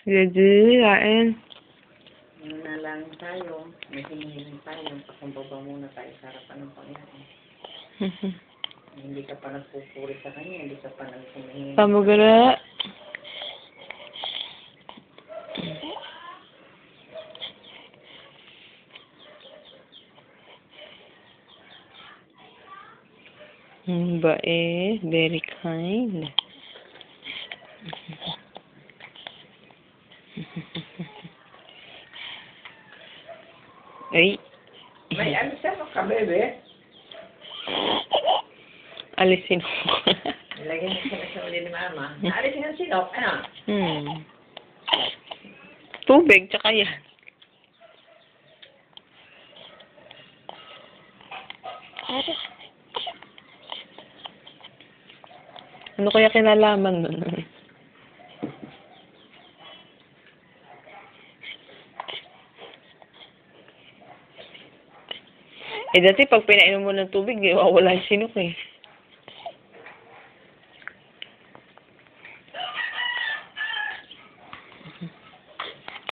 Gigi, kain. Nanalangin tayo, may hinihiling tayo, pakumbaba muna tayo sa harapan ng Panginoon. Hindi ka pa nagpupuri sa Kanya, hindi ka pa nagpumihingi. Pamugara. Bait, very kind. Ay. May ano siya ka, bebe? Alisin mo. Nilagyan mo siya sa uli ni Mama. Naalisin ang sinok, ano? Tubig, tsaka yan. Ano kaya kinalaman nun? Dati pag pinainom mo ng tubig, wala yung sinok eh.